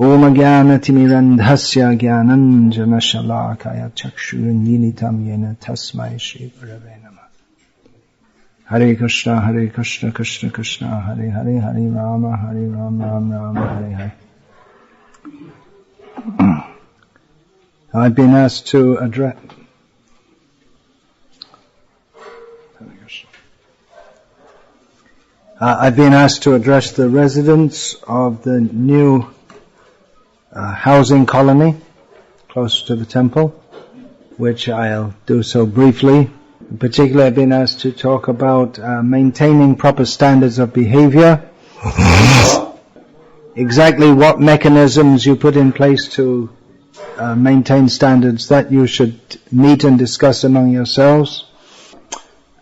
Om Jnana-timirandhasya Jnananjana-shalakaya Chakshurunmilitam Yena Tasmai Shri Gurave Namah. Hare Krishna, Krishna Krishna, Hare Hare, Hare Rama, Rama, Hare Hare. I've been asked to address... I've been asked to address the residents of the new housing colony close to the temple, which I'll do so briefly. In particular, I've been asked to talk about maintaining proper standards of behavior, exactly what mechanisms you put in place to maintain standards that you should meet and discuss among yourselves.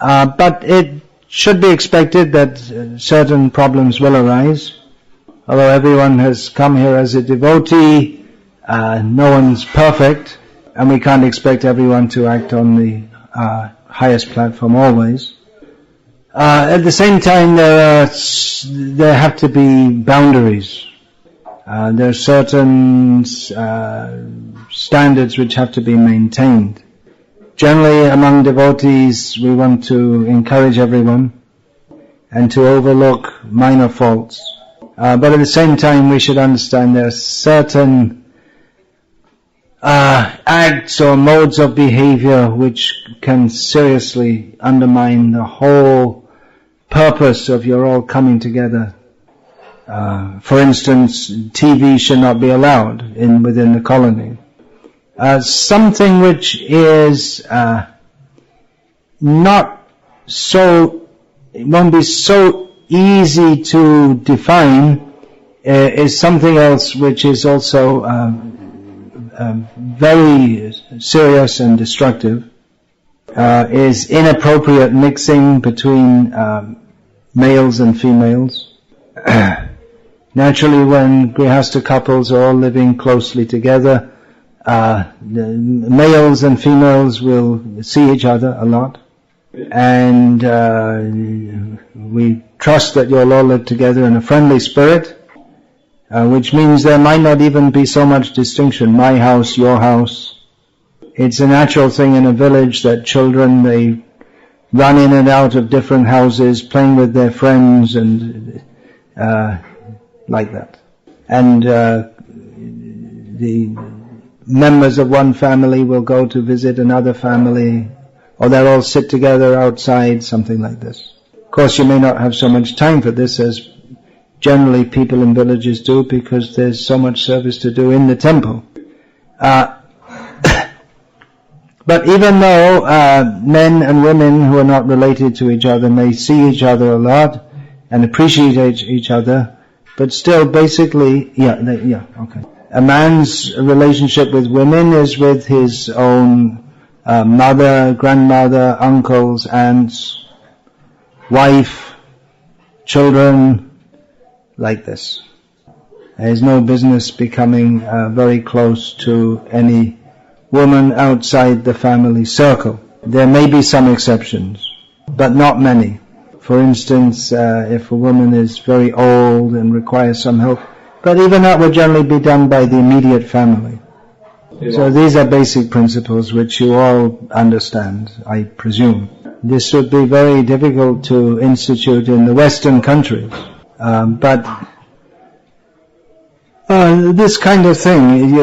But it should be expected that certain problems will arise. Although everyone has come here as a devotee, no one's perfect, and we can't expect everyone to act on the highest platform always. At the same time, there have to be boundaries. There are certain standards which have to be maintained. Generally, among devotees, we want to encourage everyone and to overlook minor faults. But at the same time, we should understand there are certain acts or modes of behavior which can seriously undermine the whole purpose of your all coming together. For instance, TV should not be allowed within the colony. Something which is not so, it won't be so easy to define, is something else which is also very serious and destructive, is inappropriate mixing between males and females. Naturally, when Grhastha couples are all living closely together, the males and females will see each other a lot, and we trust that you'll all live together in a friendly spirit, which means there might not even be so much distinction, my house, your house. It's a natural thing in a village that children, they run in and out of different houses, playing with their friends and like that. And the members of one family will go to visit another family, or they'll all sit together outside, something like this. Of course, you may not have so much time for this as generally people in villages do, because there's so much service to do in the temple. But even though men and women who are not related to each other may see each other a lot and appreciate each other, but still basically, okay. A man's relationship with women is with his own mother, grandmother, uncles, aunts, wife, children, like this. There's no business becoming very close to any woman outside the family circle. There may be some exceptions, but not many. For instance, if a woman is very old and requires some help, but even that would generally be done by the immediate family. So these are basic principles which you all understand, I presume. This would be very difficult to institute in the Western countries. But this kind of thing,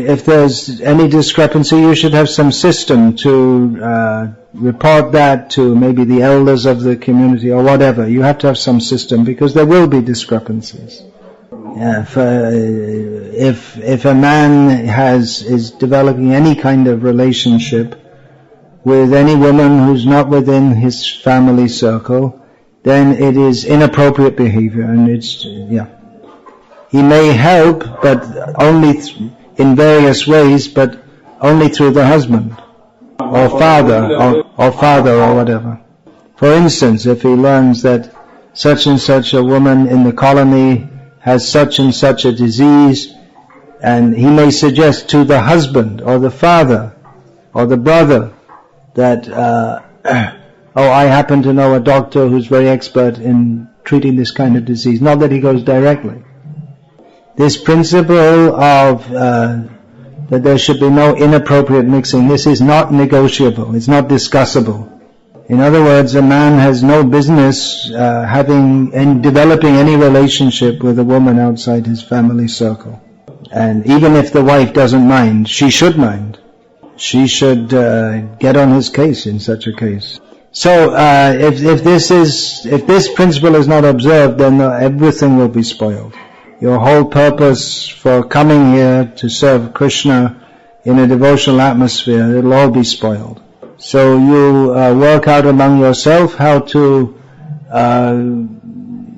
if there's any discrepancy, you should have some system to report that to maybe the elders of the community or whatever. You have to have some system, because there will be discrepancies. If a man is developing any kind of relationship with any woman who's not within his family circle, then it is inappropriate behavior, and he may help, but only in various ways, but only through the husband or father or whatever. For instance, if he learns that such and such a woman in the colony has such and such a disease, and he may suggest to the husband or the father or the brother that I happen to know a doctor who's very expert in treating this kind of disease. Not that he goes directly. This principle of that there should be no inappropriate mixing, this is not negotiable, it's not discussable. In other words, a man has no business having and developing any relationship with a woman outside his family circle. And even if the wife doesn't mind, she should mind. She should get on his case in such a case. So if this principle is not observed, then everything will be spoiled. Your whole purpose for coming here to serve Krishna in a devotional atmosphere, it'll all be spoiled. So you work out among yourself how to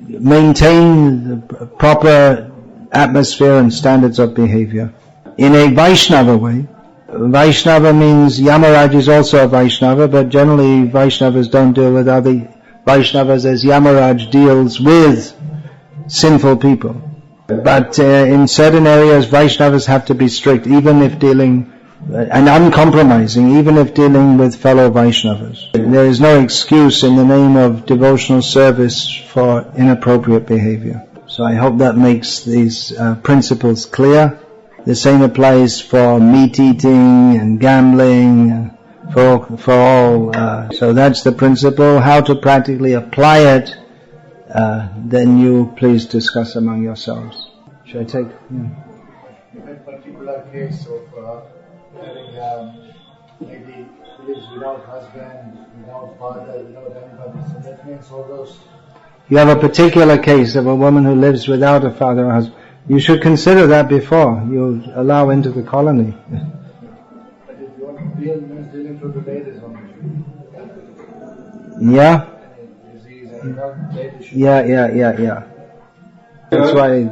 maintain the proper atmosphere and standards of behavior in a Vaishnava way. Vaishnava means Yamaraj is also a Vaishnava, but generally Vaishnavas don't deal with other Vaishnavas as Yamaraj deals with sinful people. But in certain areas Vaishnavas have to be strict, even if dealing and uncompromising, even if dealing with fellow Vaishnavas. There is no excuse in the name of devotional service for inappropriate behavior. So I hope that makes these principles clear. The same applies for meat eating and gambling, for all. So that's the principle. How to practically apply it, then you please discuss among yourselves. Should I take? In a particular case of having lady who lives without husband, without father, without anybody, so that means all those. You have a particular case of a woman who lives without a father or husband. You should consider that before you allow into the colony. But if you want to deal, means dealing to the ladies only. Yeah? Disease and ladies. Yeah. That's why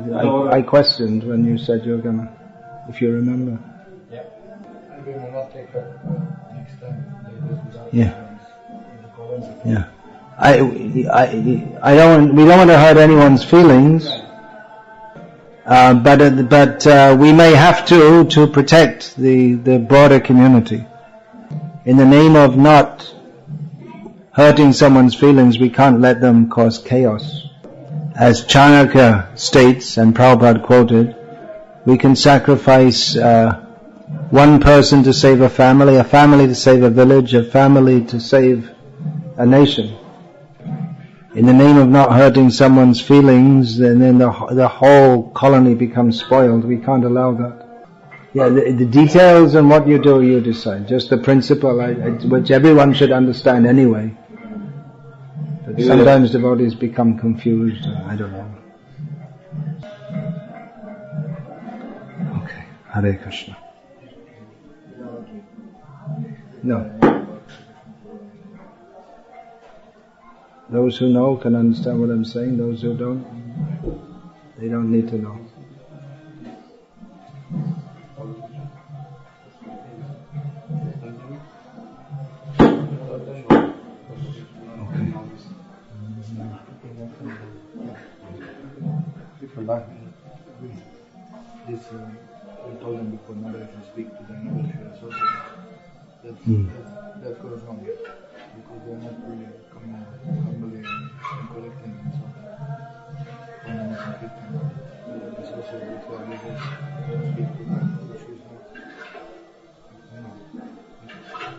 I questioned when you said you were gonna, if you remember. Yeah. I'm going to not take her next time. Ladies without Yeah. Yeah. We don't want to hurt anyone's feelings. But we may have to protect the broader community. In the name of not hurting someone's feelings, we can't let them cause chaos. As Chanakya states, and Prabhupada quoted, we can sacrifice one person to save a family to save a village, a family to save a nation. In the name of not hurting someone's feelings, then the whole colony becomes spoiled. We can't allow that. Yeah, the details and what you do, you decide. Just the principle, which everyone should understand anyway. But sometimes devotees become confused. I don't know. Okay, Hare Krishna. No. Those who know can understand what I'm saying. Those who don't, they don't need to know. Okay. People like this, we told them before, now they can speak to them, now they should associate. That goes wrong. Because they're not really coming out humbly and collecting and so on. And then people associate with their leaders, speak to them, which is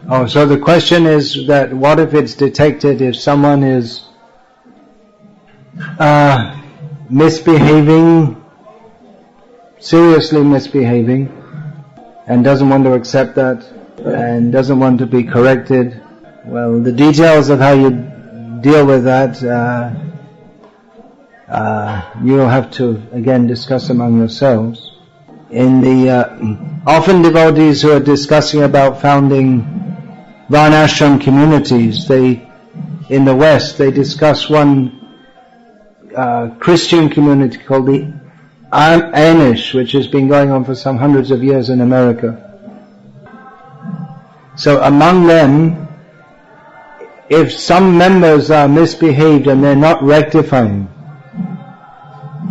not. Oh, so the question is that what if it's detected if someone is misbehaving, seriously misbehaving, and doesn't want to accept that, and doesn't want to be corrected? Well, the details of how you deal with that, you'll have to again discuss among yourselves. In the often devotees who are discussing about founding Varnashram communities, in the West they discuss one Christian community called the Amish, which has been going on for some hundreds of years in America. So among them, if some members are misbehaved and they're not rectifying,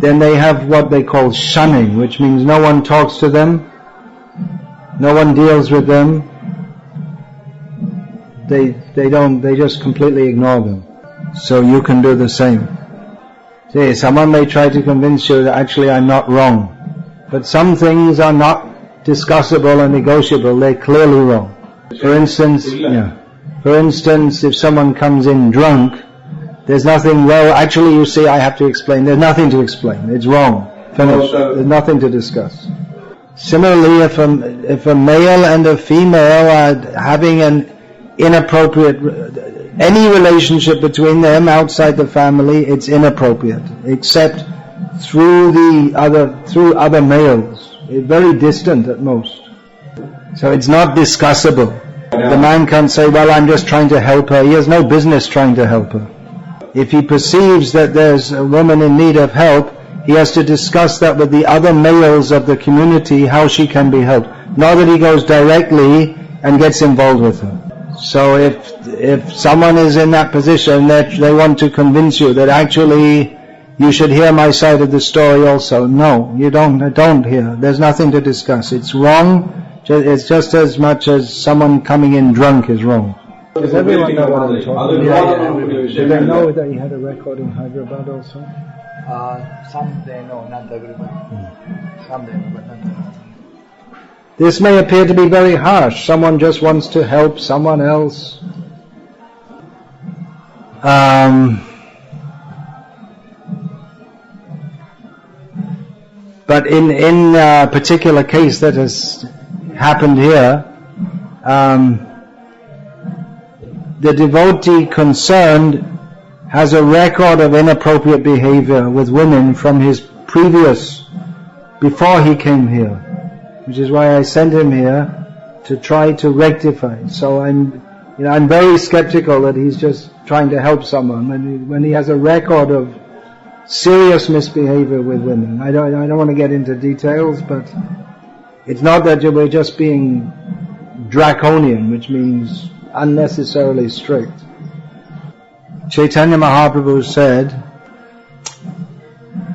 then they have what they call shunning, which means no one talks to them, no one deals with them, they just completely ignore them. So you can do the same. See, someone may try to convince you that actually I'm not wrong. But some things are not discussable and negotiable, they're clearly wrong. For instance, if someone comes in drunk, there's nothing, well, actually you see, I have to explain, there's nothing to explain, it's wrong, finished, there's nothing to discuss. Similarly, if a male and a female are having an inappropriate, any relationship between them outside the family, it's inappropriate, except through other males, very distant at most. So it's not discussable. The man can't say, well, I'm just trying to help her. He has no business trying to help her. If he perceives that there's a woman in need of help, he has to discuss that with the other males of the community, how she can be helped. Not that he goes directly and gets involved with her. So if someone is in that position that they want to convince you that actually you should hear my side of the story also, no, you don't hear. There's nothing to discuss. It's wrong. It's just as much as someone coming in drunk is wrong. Does everyone know what I'm talking about? Do they know that he had a record in Hyderabad also? Some they know, not everybody. Some they know, but not everybody. This may appear to be very harsh. Someone just wants to help someone else. But in a particular case that has happened here, the devotee concerned has a record of inappropriate behavior with women from his before he came here, which is why I sent him here to try to rectify. So I'm very skeptical that he's just trying to help someone when he has a record of serious misbehavior with women. I don't want to get into details, but it's not that we're just being draconian, which means unnecessarily strict. Chaitanya Mahaprabhu said,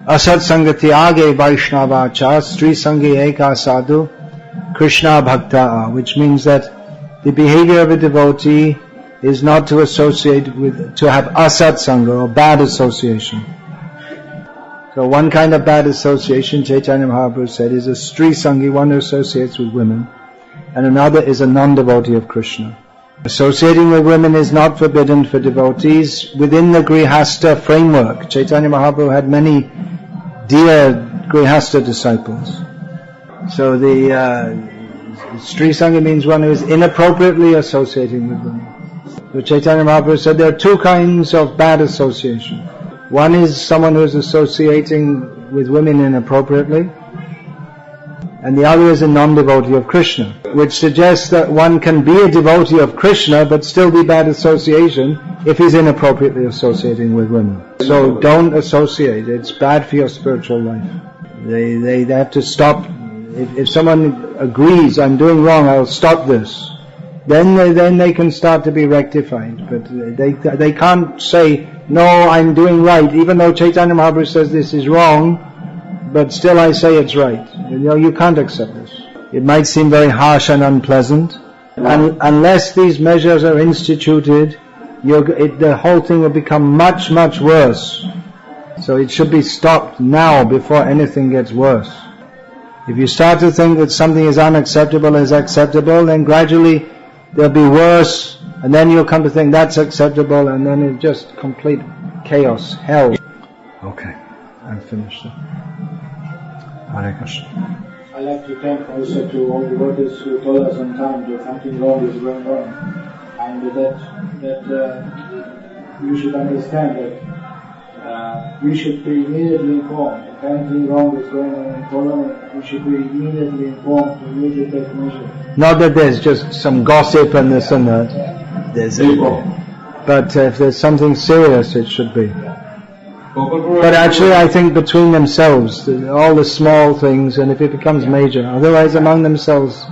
Asat Sangati Age Vaishnavacha Sri Sangi Eka Sadhu Krishna Bhakta, which means that the behavior of a devotee is not to associate to have asat sangha or bad association. So one kind of bad association, Chaitanya Mahaprabhu said, is a Sri Sangi, one who associates with women, and another is a non-devotee of Krishna. Associating with women is not forbidden for devotees within the Grhastha framework. Chaitanya Mahaprabhu had many dear Grhastha disciples. So the Sri Sangha means one who is inappropriately associating with women. So Chaitanya Mahaprabhu said there are two kinds of bad association. One is someone who is associating with women inappropriately, and the other is a non-devotee of Krishna, which suggests that one can be a devotee of Krishna but still be bad association if he's inappropriately associating with women. So don't associate, it's bad for your spiritual life. They have to stop. If someone agrees, I'm doing wrong, I'll stop this, then they can start to be rectified. But they can't say, no, I'm doing right, even though Chaitanya Mahaprabhu says this is wrong, but still I say it's right. You can't accept this. It might seem very harsh and unpleasant. And unless these measures are instituted, the whole thing will become much, much worse. So it should be stopped now before anything gets worse. If you start to think that something is unacceptable is acceptable, then gradually there'll be worse, and then you'll come to think that's acceptable, and then it's just complete chaos, hell. Okay, I'm finished. Hare Krishna. I'd like to thank also to all the devotees who told us on time that something wrong is going on, and that you should understand that we should be immediately informed. If anything wrong is going on in Poland, we should be immediately informed to immediately take measures. Not that there's just some gossip and this and that. But if there's something serious, it should be. But actually I think between themselves, all the small things, and if it becomes major, otherwise among themselves,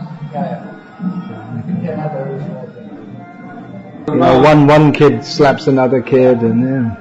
one kid slaps another kid, and